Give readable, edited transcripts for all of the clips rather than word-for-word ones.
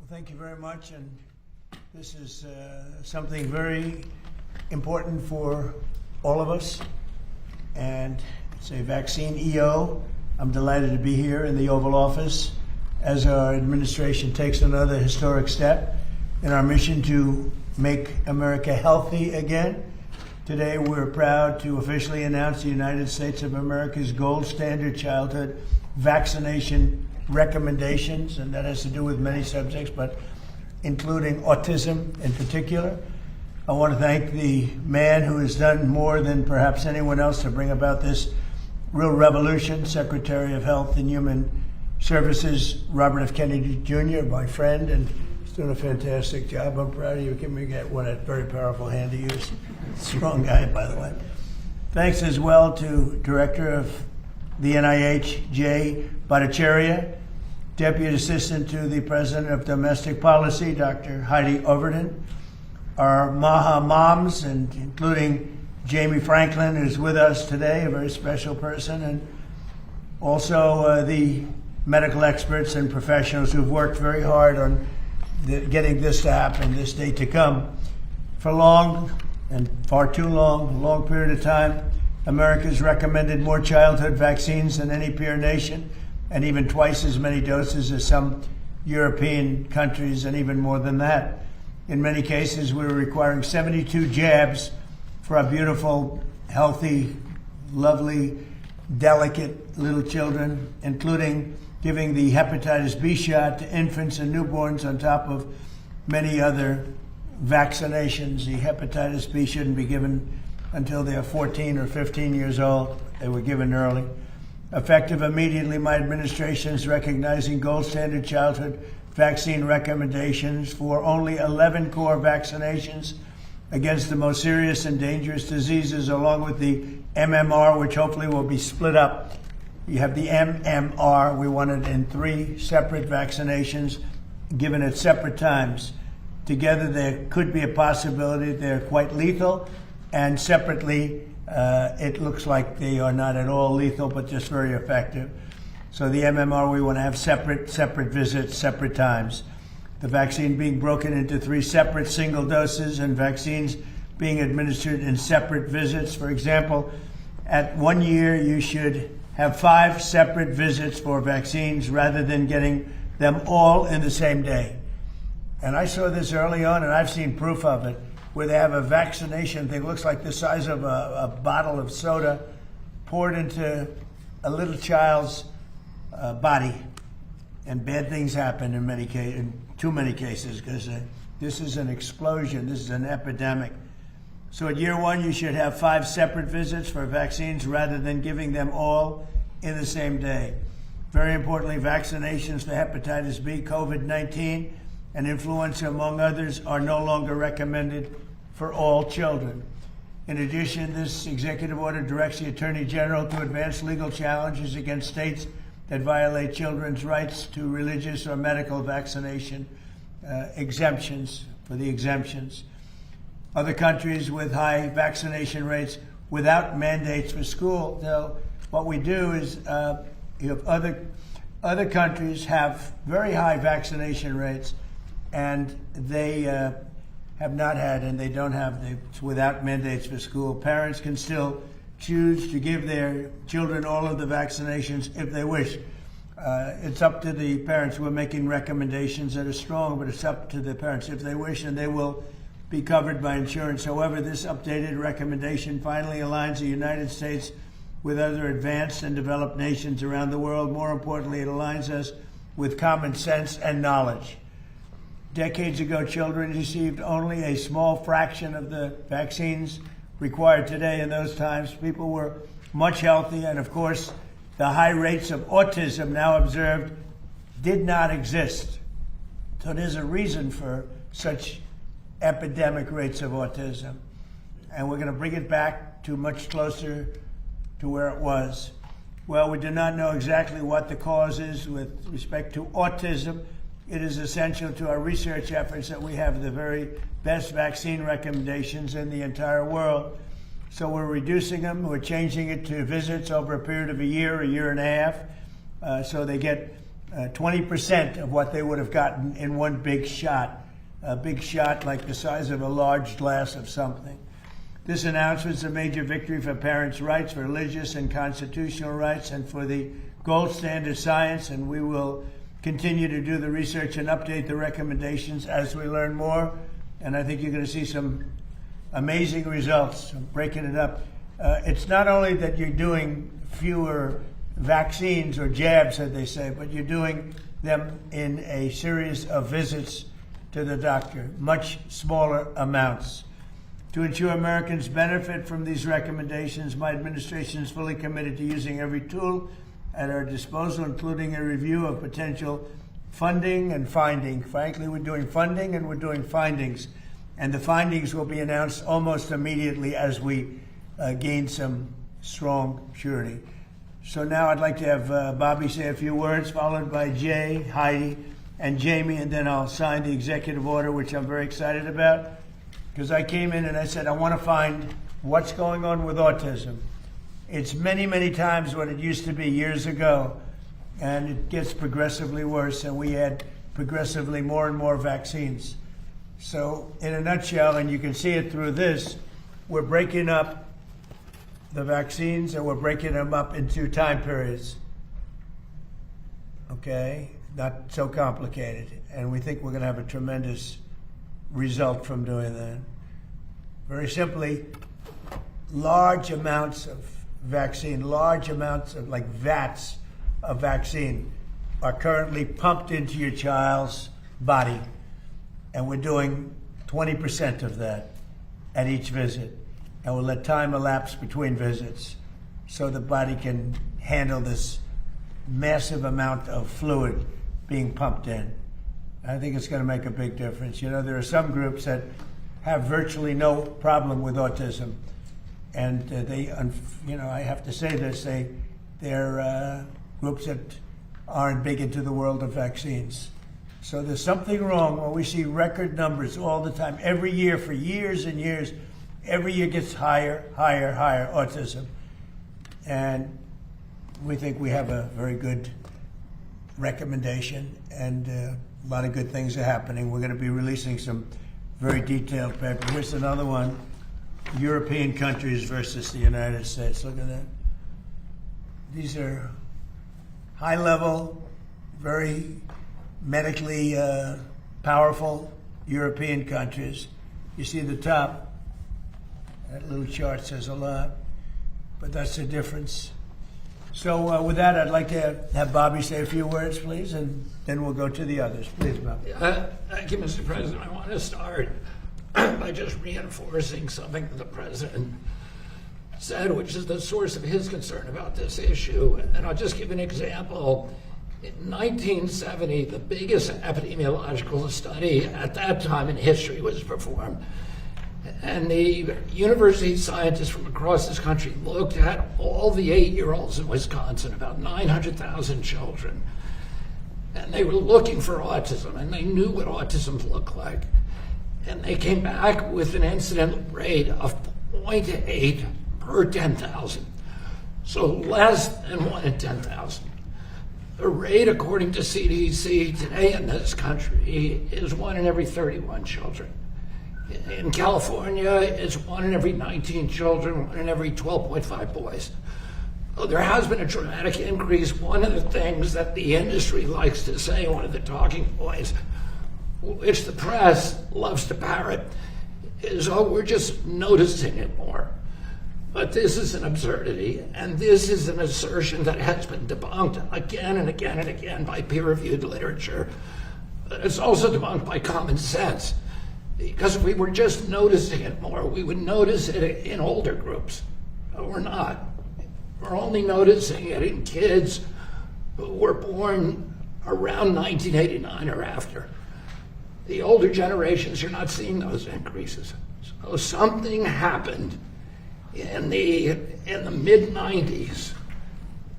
Well, thank you very much, and this is something very important for all of us, and it's a vaccine EO. I'm delighted to be here in the Oval Office as our administration takes another historic step in our mission to make America healthy again. Today, we're proud to officially announce the United States of America's gold standard childhood vaccination recommendations, and that has to do with many subjects, but including autism in particular. I want to thank the man who has done more than perhaps anyone else to bring about this real revolution, Secretary of Health and Human Services, Robert F. Kennedy Jr., my friend, and he's doing a fantastic job. I'm proud of you. Give me a very powerful hand to use. Strong guy, by the way. Thanks as well to Director of the NIH, Jay Bhattacharya, Deputy Assistant to the President of Domestic Policy, Dr. Heidi Overton, our MAHA moms, and including Jamie Franklin, who's with us today, a very special person, and also the medical experts and professionals who've worked very hard on getting this to happen, this day to come. For long, and far too long, a long period of time, America's recommended more childhood vaccines than any peer nation, and even twice as many doses as some European countries, and even more than that. In many cases, we were requiring 72 jabs for our beautiful, healthy, lovely, delicate little children, including giving the hepatitis B shot to infants and newborns on top of many other vaccinations. The hepatitis B shouldn't be given until they are 14 or 15 years old. They were given early. Effective immediately, my administration is recognizing gold standard childhood vaccine recommendations for only 11 core vaccinations against the most serious and dangerous diseases, along with the MMR, which hopefully will be split up. You have the MMR. We want it in 3 separate vaccinations given at separate times. Together, there could be a possibility they're quite lethal, and separately, it looks like they are not at all lethal, but just very effective. So the MMR, we want to have separate visits, separate times. The vaccine being broken into 3 separate single doses, and vaccines being administered in separate visits. For example, at 1 year, you should have 5 separate visits for vaccines rather than getting them all in the same day. And I saw this early on, and I've seen proof of it, where they have a vaccination thing, looks like the size of a bottle of soda, poured into a little child's body, and bad things happen in too many cases, because this is an explosion, this is an epidemic. So at year 1, you should have 5 separate visits for vaccines rather than giving them all in the same day. Very importantly, vaccinations for hepatitis B, COVID-19, and influenza, among others, are no longer recommended for all children. In addition, this executive order directs the Attorney General to advance legal challenges against states that violate children's rights to religious or medical vaccination exemptions for the exemptions. Other countries with high vaccination rates without mandates for school, though, what we do is you have other countries have very high vaccination rates, and they have not had, and they don't have, it's without mandates for school. Parents can still choose to give their children all of the vaccinations if they wish. It's up to the parents. We're making recommendations that are strong, but it's up to the parents if they wish, and they will be covered by insurance. However, this updated recommendation finally aligns the United States with other advanced and developed nations around the world. More importantly, it aligns us with common sense and knowledge. Decades ago, children received only a small fraction of the vaccines required today. In those times, people were much healthier, and of course, the high rates of autism now observed did not exist. So there's a reason for such epidemic rates of autism, and we're going to bring it back to much closer to where it was. Well, we do not know exactly what the cause is with respect to autism. It is essential to our research efforts that we have the very best vaccine recommendations in the entire world. So we're reducing them. We're changing it to visits over a period of a year and a half, so they get 20% of what they would have gotten in one big shot. A big shot like the size of a large glass of something. This announcement is a major victory for parents' rights, for religious and constitutional rights, and for the gold standard science, and we will continue to do the research and update the recommendations as we learn more. And I think you're going to see some amazing results. I'm breaking it up. It's not only that you're doing fewer vaccines or jabs, as they say, but you're doing them in a series of visits to the doctor, much smaller amounts. To ensure Americans benefit from these recommendations, my administration is fully committed to using every tool at our disposal, including a review of potential funding and finding. Frankly, we're doing funding and we're doing findings. And the findings will be announced almost immediately as we gain some strong surety. So now I'd like to have Bobby say a few words, followed by Jay, Heidi, and Jamie, and then I'll sign the executive order, which I'm very excited about, because I came in and I said, I want to find what's going on with autism. It's many, many times what it used to be years ago, and it gets progressively worse, and we add progressively more and more vaccines. So in a nutshell, and you can see it through this, we're breaking up the vaccines and we're breaking them up into time periods. Okay? Not so complicated. And we think we're going to have a tremendous result from doing that. Very simply, large amounts of vaccine, large amounts of, like vats of vaccine, are currently pumped into your child's body. And we're doing 20% of that at each visit. And we'll let time elapse between visits so the body can handle this massive amount of fluid being pumped in. I think it's going to make a big difference. You know, there are some groups that have virtually no problem with autism. And I have to say this, they're groups that aren't big into the world of vaccines. So there's something wrong when we see record numbers all the time, every year for years and years. Every year gets higher, higher, higher autism. And we think we have a very good recommendation, and a lot of good things are happening. We're going to be releasing some very detailed paper. Here's another one, European countries versus the United States. Look at that. These are high-level, very medically powerful European countries. You see the top. That little chart says a lot, but that's the difference. So with that, I'd like to have Bobby say a few words, please, and then we'll go to the others. Please, Bobby. Thank you, Mr. President. I want to start by just reinforcing something that the President said, which is the source of his concern about this issue. And I'll just give an example. In 1970, the biggest epidemiological study at that time in history was performed. And the university scientists from across this country looked at all the 8-year-olds in Wisconsin, about 900,000 children. And they were looking for autism, and they knew what autism looked like. And they came back with an incident rate of 0.8 per 10,000. So less than 1 in 10,000. The rate, according to CDC today in this country, is 1 in every 31 children. In California, it's 1 in every 19 children, 1 in every 12.5 boys. So there has been a dramatic increase. One of the things that the industry likes to say, one of the talking points, which the press loves to parrot, is, oh, we're just noticing it more. But this is an absurdity, and this is an assertion that has been debunked again and again and again by peer-reviewed literature. But it's also debunked by common sense. Because if we were just noticing it more, we would notice it in older groups. But we're not. We're only noticing it in kids who were born around 1989 or after. The older generations are not seeing those increases. So something happened in the mid-90s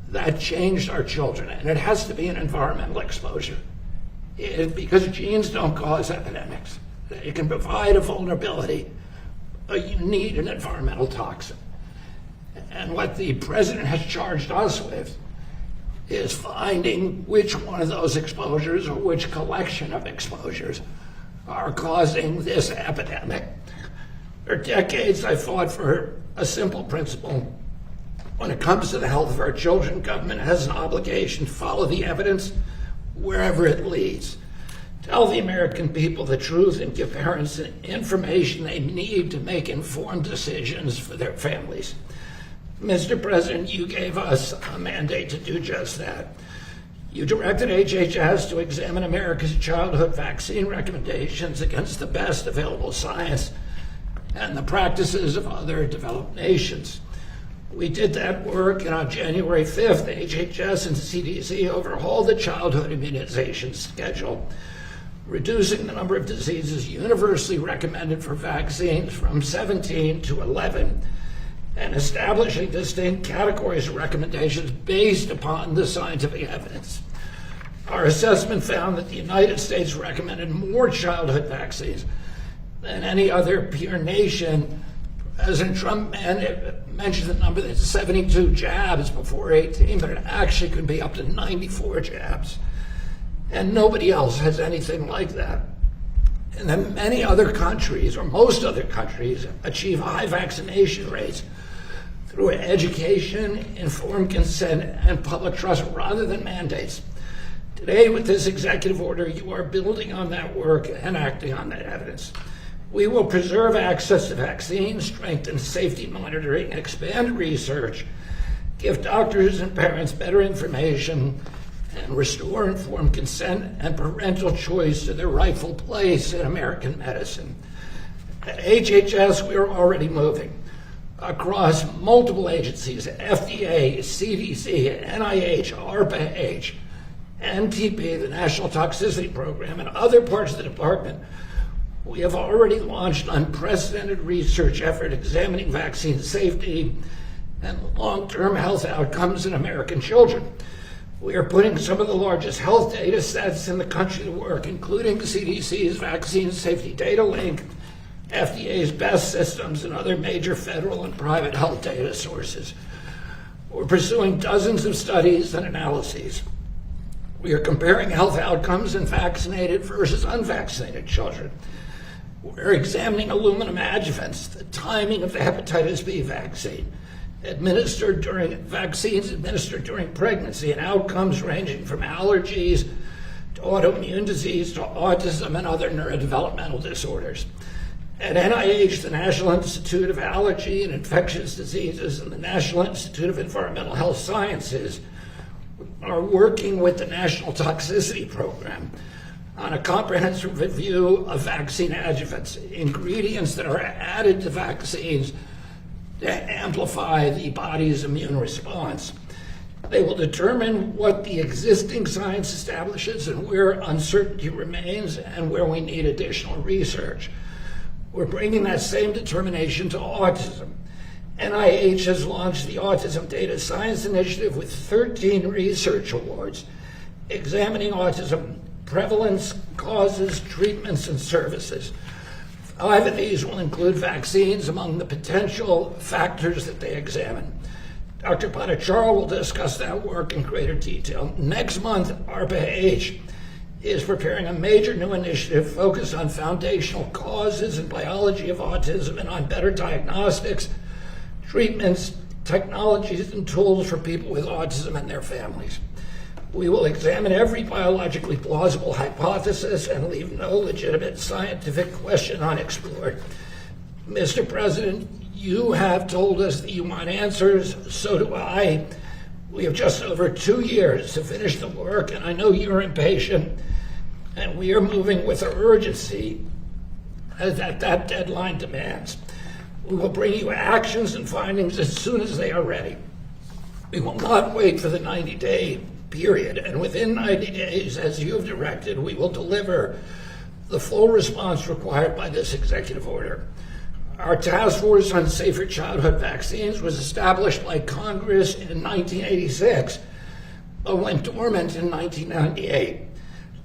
that changed our children, and it has to be an environmental exposure. Because genes don't cause epidemics. It can provide a vulnerability, but you need an environmental toxin. And what the President has charged us with is finding which one of those exposures or which collection of exposures are causing this epidemic. For decades, I fought for a simple principle. When it comes to the health of our children, government has an obligation to follow the evidence wherever it leads. Tell the American people the truth and give parents the information they need to make informed decisions for their families. Mr. President, you gave us a mandate to do just that. You directed HHS to examine America's childhood vaccine recommendations against the best available science and the practices of other developed nations. We did that work, and on January 5th, HHS and CDC overhauled the childhood immunization schedule, reducing the number of diseases universally recommended for vaccines from 17 to 11, and establishing distinct categories of recommendations based upon the scientific evidence. Our assessment found that the United States recommended more childhood vaccines than any other peer nation. President Trump mentioned the number that's 72 jabs before 18, but it actually could be up to 94 jabs. And nobody else has anything like that. And then many other countries, or most other countries, achieve high vaccination rates through education, informed consent, and public trust rather than mandates. Today, with this executive order, you are building on that work and acting on that evidence. We will preserve access to vaccines, strengthen safety monitoring, expand research, give doctors and parents better information, and restore informed consent and parental choice to their rightful place in American medicine. At HHS, we are already moving across multiple agencies: FDA, CDC, NIH, ARPA-H, NTP, the National Toxicity Program, and other parts of the department. We have already launched unprecedented research effort examining vaccine safety and long-term health outcomes in American children. We are putting some of the largest health data sets in the country to work, including CDC's Vaccine Safety Data Link, FDA's BEST systems, and other major federal and private health data sources. We're pursuing dozens of studies and analyses. We are comparing health outcomes in vaccinated versus unvaccinated children. We're examining aluminum adjuvants, the timing of the hepatitis B vaccine, vaccines administered during pregnancy, and outcomes ranging from allergies to autoimmune disease to autism and other neurodevelopmental disorders. At NIH, the National Institute of Allergy and Infectious Diseases and the National Institute of Environmental Health Sciences are working with the National Toxicity Program on a comprehensive review of vaccine adjuvants, ingredients that are added to vaccines to amplify the body's immune response. They will determine what the existing science establishes and where uncertainty remains and where we need additional research. We're bringing that same determination to autism. NIH has launched the Autism Data Science Initiative with 13 research awards examining autism prevalence, causes, treatments, and services. 5 of these will include vaccines among the potential factors that they examine. Dr. Parental will discuss that work in greater detail. Next month, ARPA-H is preparing a major new initiative focused on foundational causes and biology of autism and on better diagnostics, treatments, technologies, and tools for people with autism and their families. We will examine every biologically plausible hypothesis and leave no legitimate scientific question unexplored. Mr. President, you have told us that you want answers, so do I. We have just over 2 years to finish the work, and I know you're impatient, and we are moving with urgency as that deadline demands. We will bring you actions and findings as soon as they are ready. We will not wait for the 90-day period, and within 90 days, as you have directed, we will deliver the full response required by this executive order. Our task force on safer childhood vaccines was established by Congress in 1986, but went dormant in 1998.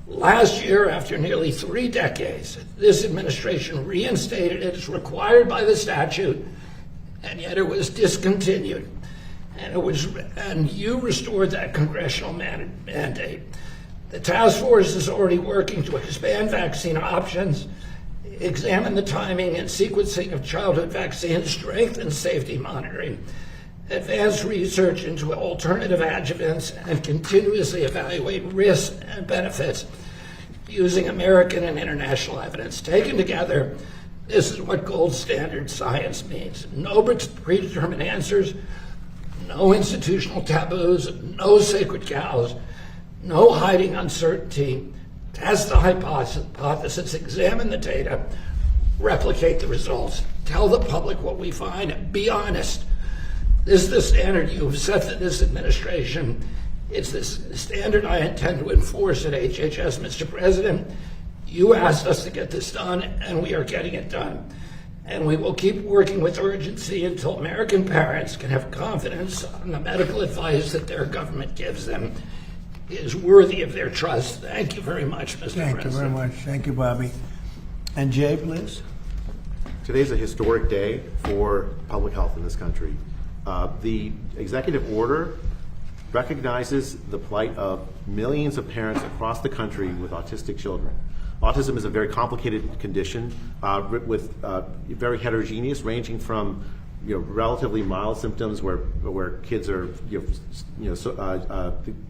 Last year, after nearly 3 decades, this administration reinstated it as required by the statute, and yet it was discontinued. and you restored that congressional mandate. The task force is already working to expand vaccine options, examine the timing and sequencing of childhood vaccines, strengthen safety monitoring, advance research into alternative adjuvants, and continuously evaluate risks and benefits using American and international evidence. Taken together, this is what gold standard science means. No predetermined answers, no institutional taboos, no sacred cows, no hiding uncertainty. Test the hypothesis, examine the data, replicate the results, tell the public what we find, and be honest. This is the standard you've set for this administration. It's this standard I intend to enforce at HHS, Mr. President. You asked us to get this done, and we are getting it done. And we will keep working with urgency until American parents can have confidence in the medical advice that their government gives them is worthy of their trust. Thank you very much, Mr. President. Thank you very much. Thank you, Bobby. And Jay, please. Today's a historic day for public health in this country. The executive order recognizes the plight of millions of parents across the country with autistic children. Autism is a very complicated condition with very heterogeneous, ranging from relatively mild symptoms where kids are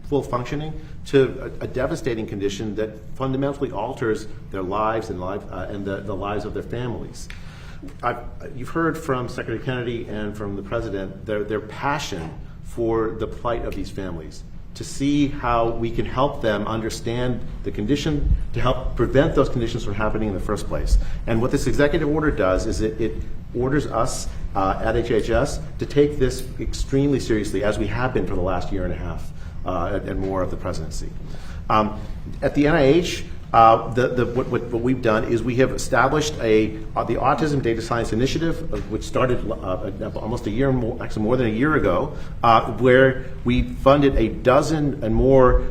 full functioning to a devastating condition that fundamentally alters their lives and the lives of their families. You've heard from Secretary Kennedy and from the President their passion for the plight of these families, to see how we can help them understand the condition, to help prevent those conditions from happening in the first place. And what this executive order does is it orders us at HHS to take this extremely seriously, as we have been for the last year and a half and more of the presidency. At the NIH, what we've done is we have established the Autism Data Science Initiative, which started almost a year, actually more than a year ago, where we funded a dozen and more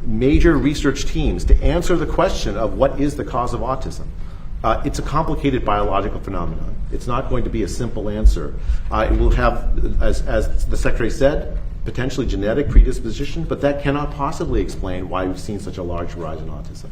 major research teams to answer the question of what is the cause of autism. It's a complicated biological phenomenon. It's not going to be a simple answer. It will have, as the Secretary said, potentially genetic predisposition, but that cannot possibly explain why we've seen such a large rise in autism.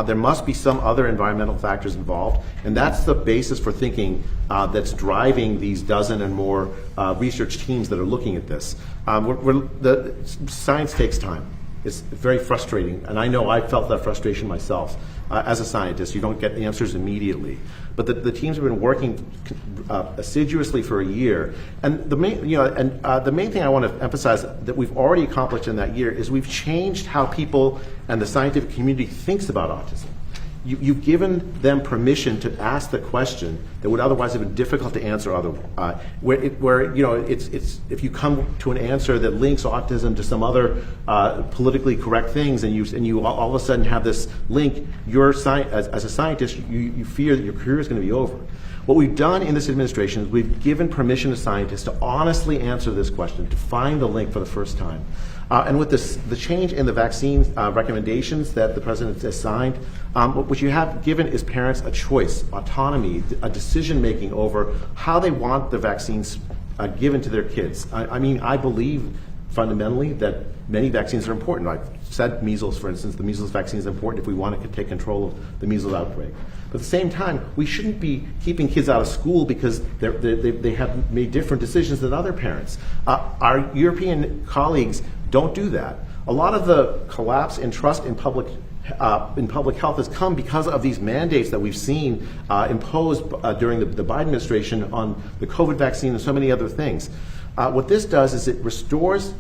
There must be some other environmental factors involved, and that's the basis for thinking that's driving these dozen and more research teams that are looking at this. The science takes time. It's very frustrating, and I know I felt that frustration myself. As a scientist, you don't get answers immediately. But the teams have been working assiduously for a year, and the main thing I want to emphasize that we've already accomplished in that year is we've changed how people and the scientific community thinks about autism. You've given them permission to ask the question that would otherwise have been difficult to answer otherwise. If you come to an answer that links autism to some other politically correct things, and you all of a sudden have this link, as a scientist, you fear that your career is going to be over. What we've done in this administration is we've given permission to scientists to honestly answer this question, to find the link for the first time. And with the change in the vaccine recommendations that the President has signed, what you have given is parents a choice, autonomy, a decision-making over how they want the vaccines given to their kids. I believe fundamentally that many vaccines are important. I've said measles, for instance. The measles vaccine is important if we want to take control of the measles outbreak. But at the same time, we shouldn't be keeping kids out of school because they have made different decisions than other parents. Our European colleagues don't do that. A lot of the collapse in trust in public health has come because of these mandates that we've seen imposed during the Biden administration on the COVID vaccine and so many other things. What this does is it restores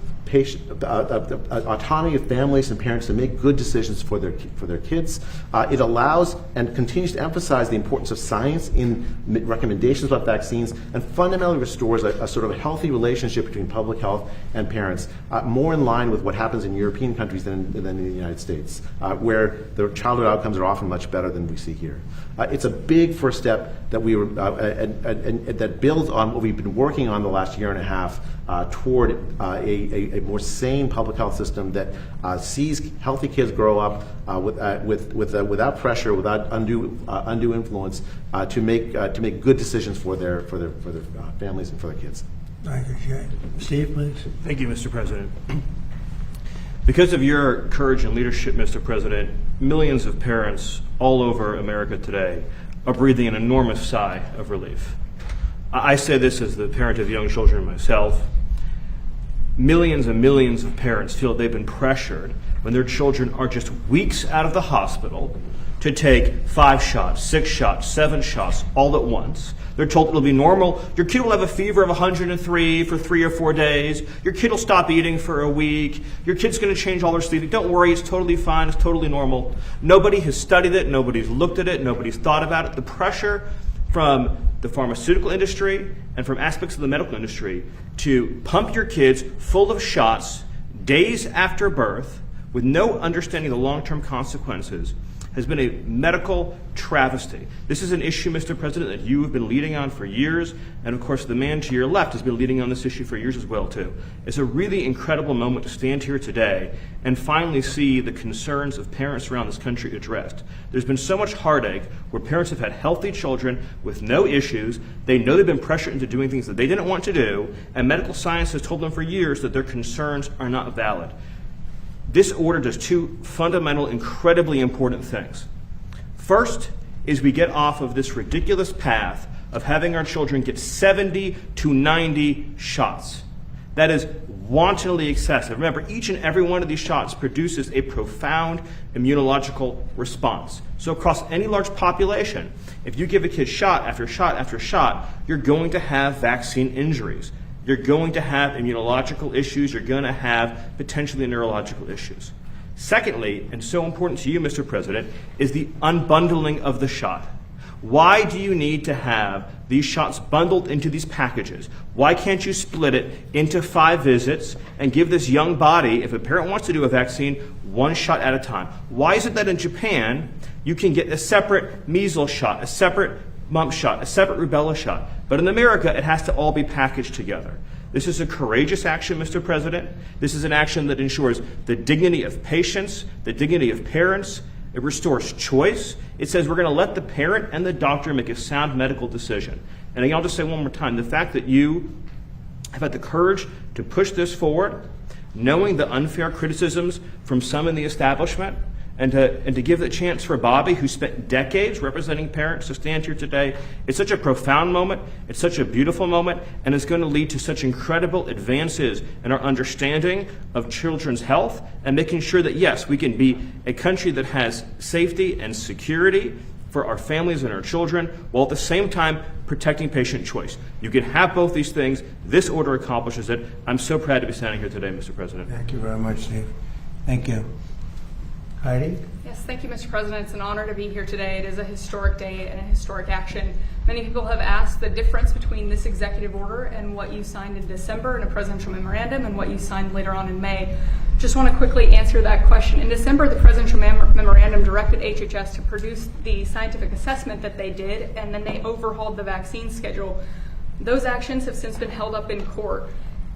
autonomy of families and parents to make good decisions for their kids. It allows and continues to emphasize the importance of science in recommendations about vaccines, and fundamentally restores a sort of a healthy relationship between public health and parents, more in line with what happens in European countries than in the United States, where the childhood outcomes are often much better than we see here. It's a big first step that that builds on what we've been working on the last year and a half toward a more sane public health system that sees healthy kids grow up without pressure, without undue influence, to make good decisions for their families and for their kids. Thank you, Jay. Steve, please. Thank you, Mr. President. Because of your courage and leadership, Mr. President, millions of parents all over America today are breathing an enormous sigh of relief. I say this as the parent of young children myself. Millions and millions of parents feel they've been pressured when their children are just weeks out of the hospital to take 5 shots, 6 shots, 7 shots all at once. They're told it'll be normal. Your kid will have a fever of 103 for 3 or 4 days. Your kid will stop eating for a week. Your kid's going to change all their sleeping. Don't worry, it's totally fine. It's totally normal. Nobody has studied it. Nobody's looked at it. Nobody's thought about it. The pressure from the pharmaceutical industry and from aspects of the medical industry to pump your kids full of shots days after birth with no understanding of the long-term consequences has been a medical travesty. This is an issue, Mr. President, that you have been leading on for years, and of course the man to your left has been leading on this issue for years as well, too. It's a really incredible moment to stand here today and finally see the concerns of parents around this country addressed. There's been so much heartache where parents have had healthy children with no issues. They know they've been pressured into doing things that they didn't want to do, and medical science has told them for years that their concerns are not valid. This order does 2 fundamental, incredibly important things. First is we get off of this ridiculous path of having our children get 70 to 90 shots. That is wantonly excessive. Remember, each and every one of these shots produces a profound immunological response. So across any large population, if you give a kid shot after shot after shot, you're going to have vaccine injuries. You're going to have immunological issues. You're going to have potentially neurological issues. Secondly, and so important to you, Mr. President, is the unbundling of the shot. Why do you need to have these shots bundled into these packages? Why can't you split it into 5 visits and give this young body, if a parent wants to do a vaccine, 1 shot at a time? Why is it that in Japan you can get a separate measles shot, a separate mumps shot, a separate rubella shot, but in America it has to all be packaged together? This is a courageous action, Mr. President. This is an action that ensures the dignity of patients, the dignity of parents. It restores choice. It says we're going to let the parent and the doctor make a sound medical decision. And I'll just say one more time, the fact that you have had the courage to push this forward, knowing the unfair criticisms from some in the establishment, and to give the chance for Bobby, who spent decades representing parents, to stand here today. It's such a profound moment, it's such a beautiful moment, and it's going to lead to such incredible advances in our understanding of children's health and making sure that, yes, we can be a country that has safety and security for our families and our children, while at the same time protecting patient choice. You can have both these things. This order accomplishes it. I'm so proud to be standing here today, Mr. President. Thank you very much, Steve. Thank you. Heidi? Yes, thank you, Mr. President. It's an honor to be here today. It is a historic day and a historic action. Many people have asked the difference between this executive order and what you signed in December in a presidential memorandum and what you signed later on in May. Just want to quickly answer that question. In December, the presidential memorandum directed HHS to produce the scientific assessment that they did, and then they overhauled the vaccine schedule. Those actions have since been held up in court.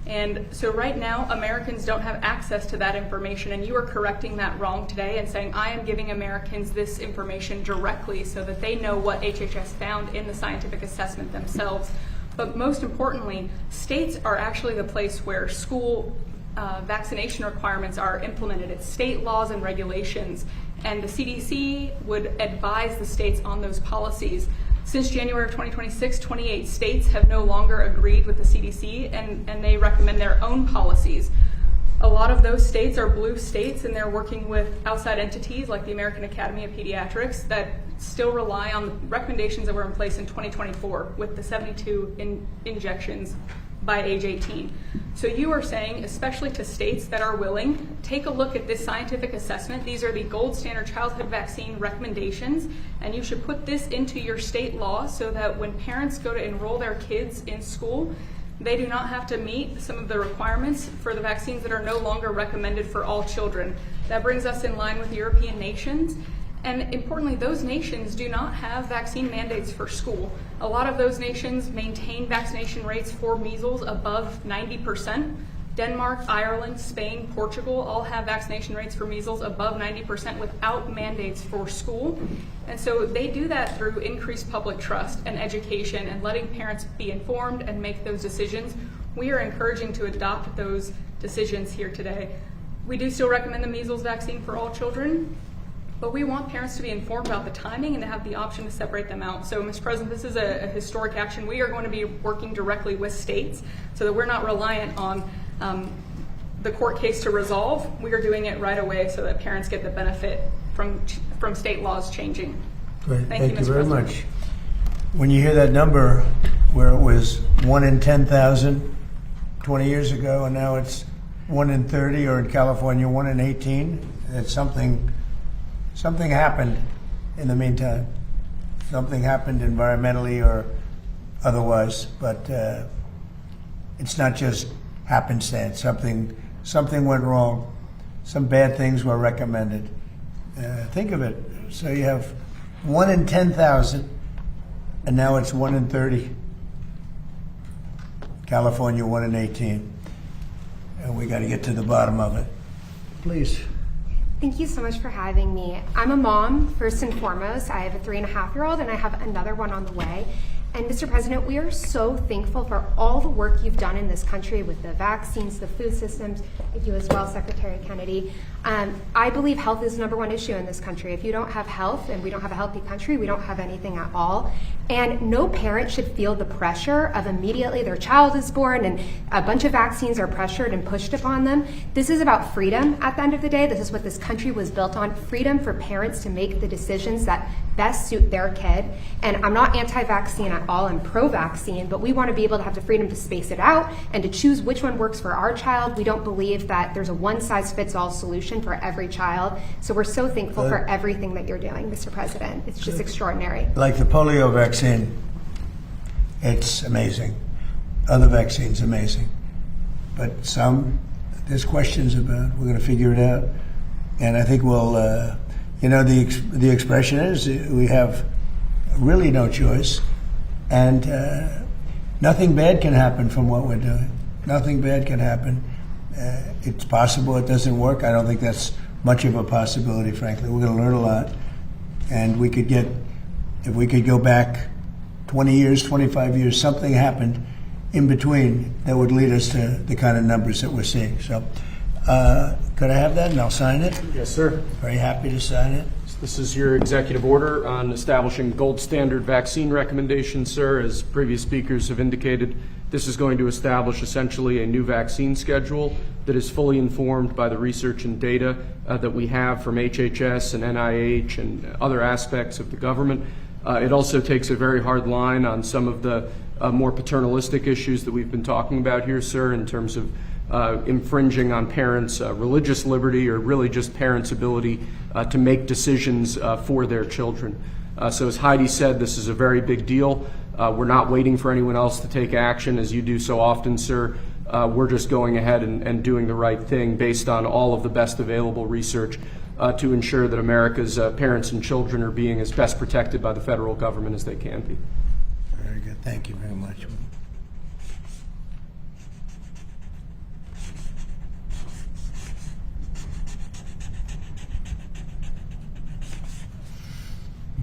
And so right now, Americans don't have access to that information, and you are correcting that wrong today and saying, I am giving Americans this information directly so that they know what HHS found in the scientific assessment themselves. But most importantly, states are actually the place where school vaccination requirements are implemented. It's state laws and regulations, and the CDC would advise the states on those policies. Since January of 2026, 28 states have no longer agreed with the CDC, and they recommend their own policies. A lot of those states are blue states, and they're working with outside entities like the American Academy of Pediatrics that still rely on the recommendations that were in place in 2024 with the 72 injections by age 18. So you are saying, especially to states that are willing, take a look at this scientific assessment. These are the gold standard childhood vaccine recommendations, and you should put this into your state law so that when parents go to enroll their kids in school, they do not have to meet some of the requirements for the vaccines that are no longer recommended for all children. That brings us in line with European nations. And importantly, those nations do not have vaccine mandates for school. A lot of those nations maintain vaccination rates for measles above 90%. Denmark, Ireland, Spain, Portugal all have vaccination rates for measles above 90% without mandates for school. And so they do that through increased public trust and education and letting parents be informed and make those decisions We are encouraging to adopt those decisions here today. We do still recommend the measles vaccine for all children, but we want parents to be informed about the timing and to have the option to separate them out. So, Mr. President, this is a historic action. We are going to be working directly with states so that we're not reliant on the court case to resolve. We are doing it right away so that parents get the benefit from state laws changing. Great, thank you Mr. very President. much. When you hear that number, where it was 1 in 10,000 20 years ago, and now it's 1 in 30, or in California, 1 in 18, it's something happened in the meantime. Something happened environmentally or otherwise, but it's not just happenstance. Something went wrong. Some bad things were recommended. Think of it. So you have 1 in 10,000, and now it's 1 in 30. California, 1 in 18. And we got to get to the bottom of it. Please. Thank you so much for having me. I'm a mom, first and foremost. I have a 3.5-year-old, and I have another one on the way. And Mr. President, we are so thankful for all the work you've done in this country with the vaccines, the food systems, you as well, Secretary Kennedy. I believe health is the #1 issue in this country. If you don't have health and we don't have a healthy country, we don't have anything at all. And no parent should feel the pressure of immediately their child is born and a bunch of vaccines are pressured and pushed upon them. This is about freedom at the end of the day. This is what this country was built on, freedom for parents to make the decisions that best suit their kid. And I'm not anti-vaccine at all, I'm pro-vaccine, but we want to be able to have the freedom to space it out and to choose which one works for our child. We don't believe that there's a one-size-fits-all solution for every child. So we're so thankful for everything that you're doing, Mr. President. It's just extraordinary. Like the polio vaccine, it's amazing. Other vaccines, amazing. But there's questions about. We're going to figure it out. And I think we'll, the expression is we have really no choice. And nothing bad can happen from what we're doing. Nothing bad can happen. It's possible it doesn't work. I don't think that's much of a possibility, frankly. We're going to learn a lot. And if we could go back 20 years, 25 years, something happened in between that would lead us to the kind of numbers that we're seeing. So could I have that and I'll sign it? Yes, sir. Very happy to sign it. This is your executive order on establishing gold standard vaccine recommendations, sir. As previous speakers have indicated, this is going to establish essentially a new vaccine schedule that is fully informed by the research and data that we have from HHS and NIH and other aspects of the government. It also takes a very hard line on some of the more paternalistic issues that we've been talking about here, sir, in terms of infringing on parents' religious liberty or really just parents' ability to make decisions for their children. So as Heidi said, this is a very big deal. We're not waiting for anyone else to take action, as you do so often, sir. We're just going ahead and doing the right thing based on all of the best available research to ensure that America's parents and children are being as best protected by the federal government as they can be. Very good. Thank you very much.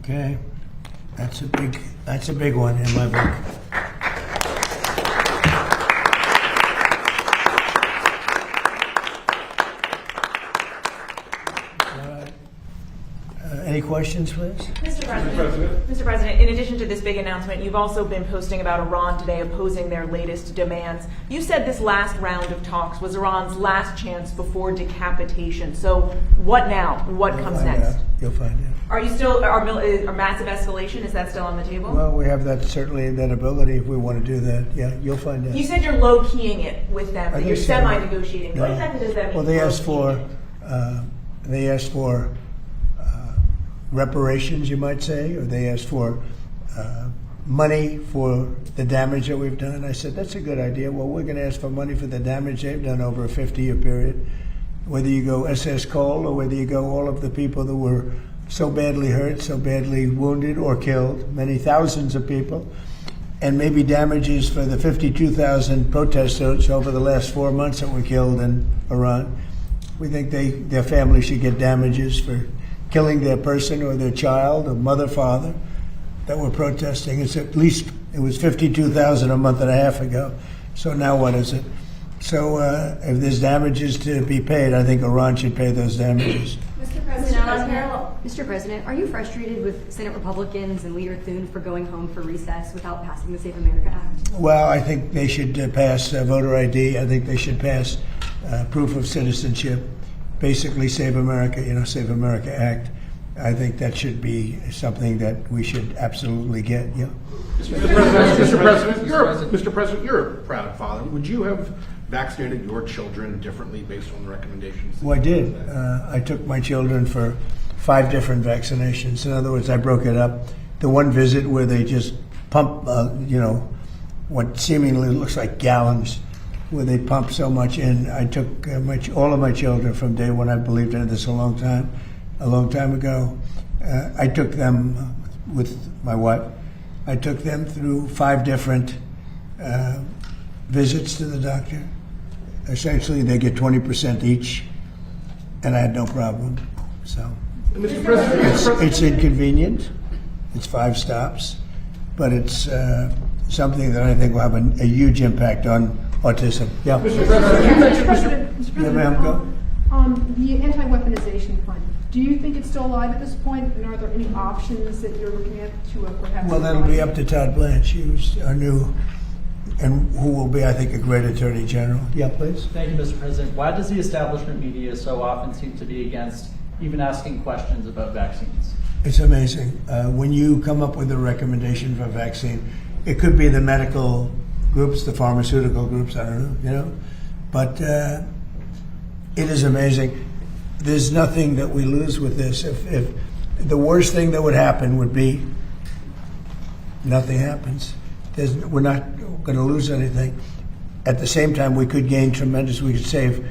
Okay, that's a big one in my book. Any questions, please? Mr. President, in addition to this big announcement, you've also been posting about Iran today opposing their latest demands. You said this last round of talks was Iran's last chance before decapitation. So what now? What comes next? You'll find out. Are you still, are massive escalation, is that still on the table? Well, we have that, certainly that ability if we want to do that. Yeah, you'll find out. You said you're low-keying it with them, that you're think so. semi-negotiating. No. What exactly does that mean? Well, they asked for reparations, you might say, or they asked for money for the damage that we've done. I said, that's a good idea. Well, we're going to ask for money for the damage they've done over a 50-year period. Whether you go SS Cole or whether you go all of the people that were so badly hurt, so badly wounded or killed, many thousands of people, and maybe damages for the 52,000 protesters over the last 4 months that were killed in Iran. We think their family should get damages for killing their person or their child or mother, father that were protesting. It's at least, it was 52,000 a month and a half ago. So now what is it? So if there's damages to be paid, I think Iran should pay those damages. Mr. President, are you frustrated with Senate Republicans and Leader Thune for going home for recess without passing the Safe America Act? Well, I think they should pass voter ID. I think they should pass proof of citizenship. Basically, Save America, Save America Act. I think that should be something that we should absolutely get. Yeah. Mr. President, you're a proud father. Would you have vaccinated your children differently based on the recommendations? Well, I did. I took my children for 5 different vaccinations. In other words, I broke it up. The one visit where they just pump, what seemingly looks like gallons, where they pump so much in. I took all of my children from day one. I believed in this a long time ago. I took them with my wife. I took them through 5 different visits to the doctor. Essentially, they get 20% each, and I had no problem. So, Mr. President, it's inconvenient. It's 5 stops, but it's something that I think will have a huge impact on autism. Yeah. Mr. President, you mentioned Yeah, ma'am, go. The anti-weaponization fund, do you think it's still alive at this point? And are there any options that you're looking at to perhaps... Well, that'll be up to Todd Blanche, who's our new, and who will be, I think, a great Attorney General. Yeah, please. Thank you, Mr. President. Why does the establishment media so often seem to be against even asking questions about vaccines? It's amazing. When you come up with a recommendation for a vaccine, it could be the medical groups, the pharmaceutical groups, I don't know, but it is amazing. There's nothing that we lose with this. If the worst thing that would happen would be nothing happens. We're not going to lose anything. At the same time, we could gain tremendous. We could save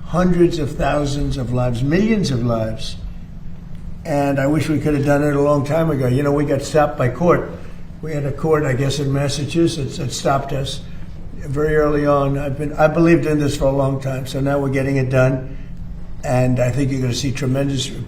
hundreds of thousands of lives, millions of lives. And I wish we could have done it a long time ago. We got stopped by court. We had a court, I guess, in Massachusetts that stopped us very early on. I believed in this for a long time. So now we're getting it done. And I think you're going to see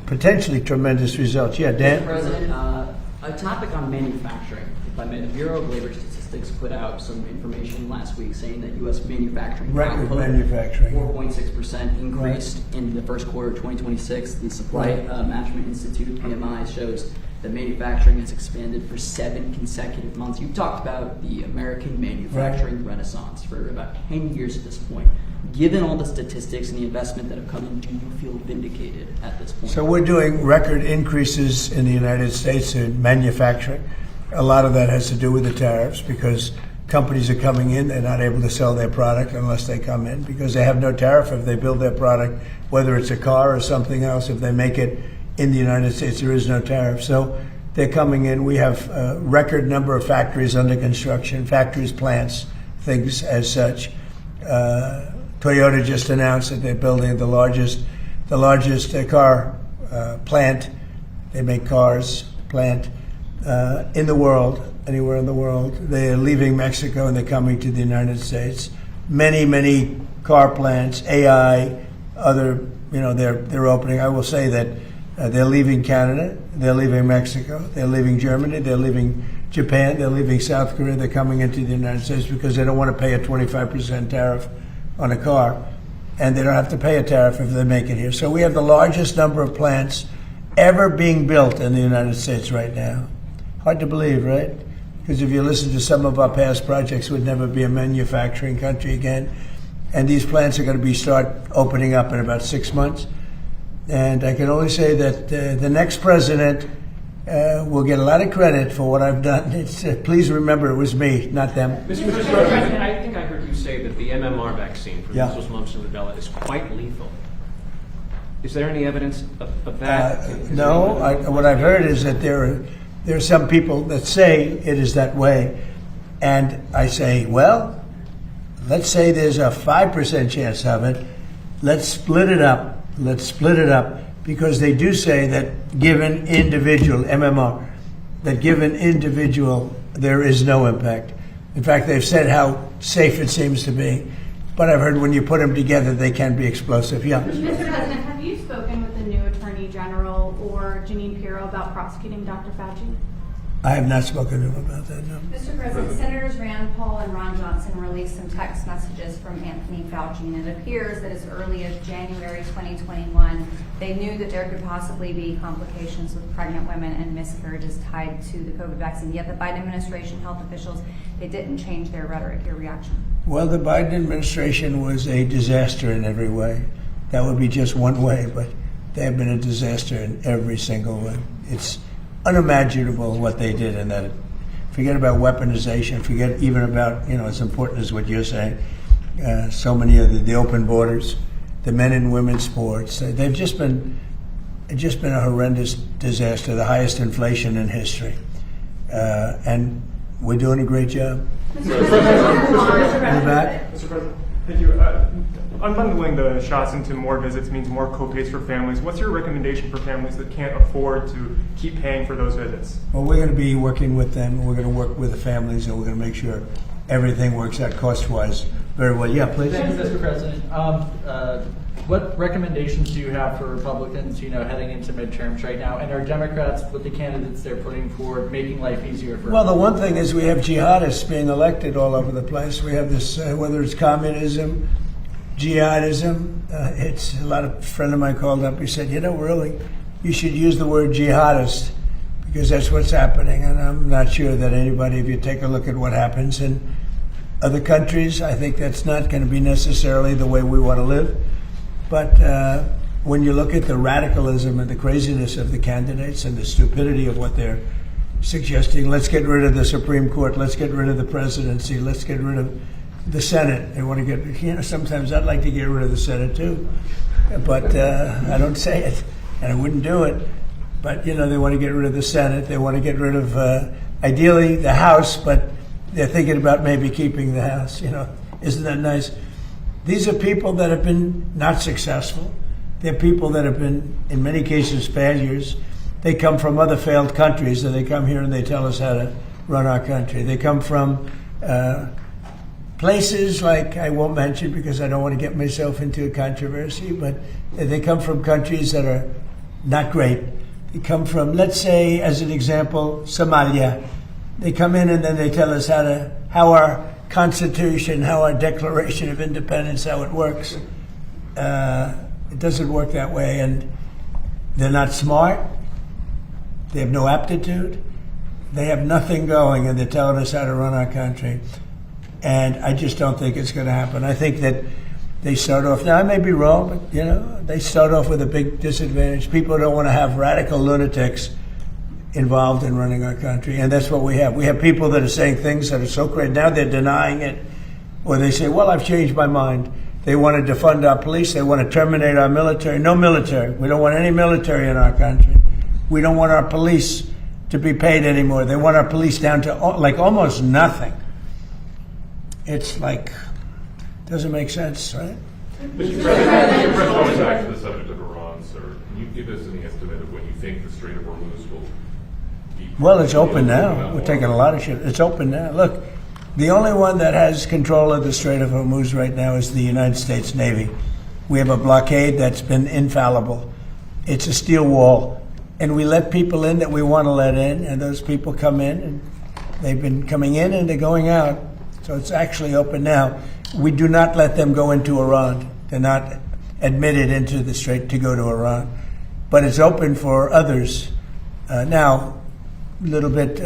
potentially tremendous results. Yeah, Dan? Mr. President, a topic on manufacturing. If I may, the Bureau of Labor Statistics put out some information last week saying that U.S. manufacturing Record output, manufacturing. 4.6% increased in the first quarter of 2026. The Supply Management Institute, PMI, shows that manufacturing has expanded for 7 consecutive months. You've talked about the American manufacturing renaissance for about 10 years at this point. Given all the statistics and the investment that have come in, do you feel vindicated at this point? So we're doing record increases in the United States in manufacturing. A lot of that has to do with the tariffs because companies are coming in, they're not able to sell their product unless they come in because they have no tariff if they build their product, whether it's a car or something else. If they make it in the United States, there is no tariff. So they're coming in. We have a record number of factories under construction, factories, plants, things as such. Toyota just announced that they're building the largest car plant. They make cars plant in the world, anywhere in the world. They're leaving Mexico and they're coming to the United States. Many car plants, AI, other, they're opening. I will say that they're leaving Canada, they're leaving Mexico, they're leaving Germany, they're leaving Japan, they're leaving South Korea. They're coming into the United States because they don't want to pay a 25% tariff on a car, and they don't have to pay a tariff if they make it here. So we have the largest number of plants ever being built in the United States right now. Hard to believe, right? Because if you listen to some of our past projects, we'd never be a manufacturing country again. And these plants are going to start opening up in about 6 months. And I can only say that the next president will get a lot of credit for what I've done. Please remember it was me, not them. Mr. President, I think I heard you say that the MMR vaccine for measles, mumps, and rubella is quite lethal. Is there any evidence of that? No. What I've heard is that there are some people that say it is that way. And I say, well, let's say there's a 5% chance of it. Let's split it up. Because they do say that given individual, MMR, that given individual, there is no impact. In fact, they've said how safe it seems to be. But I've heard when you put them together, they can be explosive. Yeah. Mr. President, have you spoken with the new Attorney General or Jeanine Pirro about prosecuting Dr. Fauci? I have not spoken to him about that, no. Mr. President, Senators Rand Paul and Ron Johnson released some text messages from Anthony Fauci, and it appears that as early as January 2021, they knew that there could possibly be complications with pregnant women and miscarriages tied to the COVID vaccine. Yet the Biden administration health officials, they didn't change their rhetoric. Your reaction? Well, the Biden administration was a disaster in every way. That would be just one way, but they have been a disaster in every single way. It's unimaginable what they did in that. Forget about weaponization, forget even about, as important as what you're saying, so many of the open borders, the men and women's sports. They've just been a horrendous disaster, the highest inflation in history. And we're doing a great job. Mr. President, In the back? Mr. President, thank you. Unbundling the shots into more visits means more co-pays for families. What's your recommendation for families that can't afford to keep paying for those visits? Well, we're going to be working with them. We're going to work with the families, and we're going to make sure everything works out cost-wise very well. Yeah, please. Thank you, Mr. President. What recommendations do you have for Republicans, heading into midterms right now? And are Democrats, with the candidates they're putting forward, making life easier for Well, the one thing is we have jihadists being elected all over the place. We have this, whether it's communism, jihadism. It's a friend of mine called up. He said, really, you should use the word jihadist because that's what's happening. And I'm not sure that anybody, if you take a look at what happens in other countries, I think that's not going to be necessarily the way we want to live. But when you look at the radicalism and the craziness of the candidates and the stupidity of what they're suggesting, let's get rid of the Supreme Court, let's get rid of the presidency, let's get rid of the Senate. They want to get, sometimes I'd like to get rid of the Senate too, but I don't say it, and I wouldn't do it. But, they want to get rid of the Senate. They want to get rid of, ideally, the House, but they're thinking about maybe keeping the House. Isn't that nice? These are people that have been not successful. They're people that have been, in many cases, failures. They come from other failed countries, and they come here and they tell us how to run our country. They come from places like, I won't mention because I don't want to get myself into a controversy, but they come from countries that are not great. They come from, let's say, as an example, Somalia. They come in and then they tell us how our Constitution, how our Declaration of Independence, how it works. It doesn't work that way, and they're not smart. They have no aptitude. They have nothing going, and they're telling us how to run our country. And I just don't think it's going to happen. I think that they start off, now I may be wrong, but they start off with a big disadvantage. People don't want to have radical lunatics involved in running our country, and that's what we have. We have people that are saying things that are so great. Now they're denying it, or they say, well, I've changed my mind. They want to defund our police. They want to terminate our military. No military. We don't want any military in our country. We don't want our police to be paid anymore. They want our police down to almost nothing. It's doesn't make sense, right? Mr. President, going back to the subject of Iran, sir, can you give us any estimate of when you think the Strait of Hormuz will be? Well, it's open now. We're taking a lot of shit. It's open now. Look, the only one that has control of the Strait of Hormuz right now is the United States Navy. We have a blockade that's been infallible. It's a steel wall. And we let people in that we want to let in, and those people come in, and they've been coming in and they're going out. So it's actually open now. We do not let them go into Iran. They're not admitted into the Strait to go to Iran. But it's open for others. Now, a little bit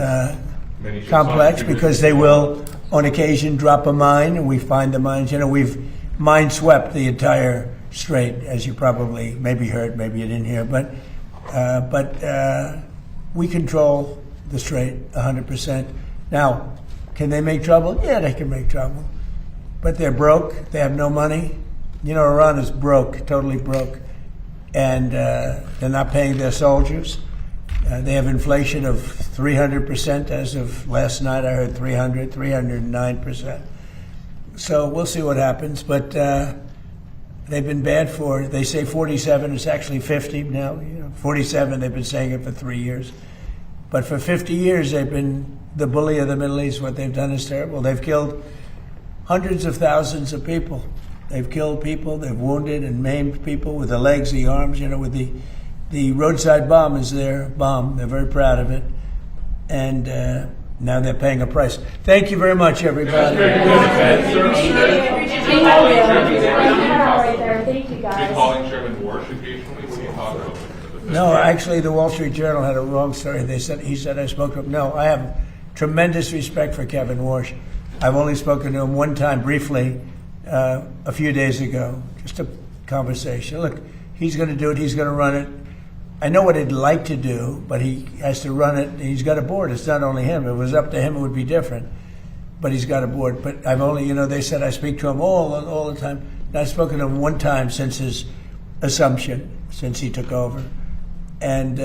complex because they will, on occasion, drop a mine, and we find the mines. We've mine swept the entire Strait, as you probably maybe heard, maybe you didn't hear. But we control the Strait 100%. Now, can they make trouble? Yeah, they can make trouble. But they're broke. They have no money. Iran is broke, totally broke. And they're not paying their soldiers. They have inflation of 300% as of last night. I heard 309%. So we'll see what happens. But they've been bad for, they say 47, it's actually 50 now. 47, they've been saying it for 3 years. But for 50 years, they've been the bully of the Middle East. What they've done is terrible. They've killed hundreds of thousands of people. They've killed people. They've wounded and maimed people with the legs, the arms. With the roadside bomb is their bomb. They're very proud of it. and now they're paying a price. Thank you very much, everybody. Thank you, guys. Been calling Chairman Warsh occasionally when you talk about this. No, actually, the Wall Street Journal had a wrong story. He said I spoke to him. No, I have tremendous respect for Kevin Warsh. I've only spoken to him one time briefly a few days ago, just a conversation. Look, he's going to do it. He's going to run it. I know what he'd like to do, but he has to run it. He's got a board. It's not only him. If it was up to him, it would be different. But he's got a board. But I've only, they said I speak to him all the time. And I've spoken to him one time since his assumption, since he took over. And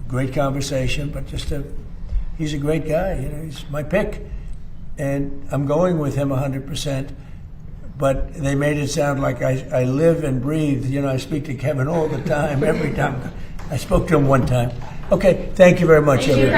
great conversation, but he's a great guy. He's my pick. And I'm going with him 100%. But they made it sound like I live and breathe. I speak to Kevin all the time, every time. I spoke to him one time. Okay, thank you very much, everybody.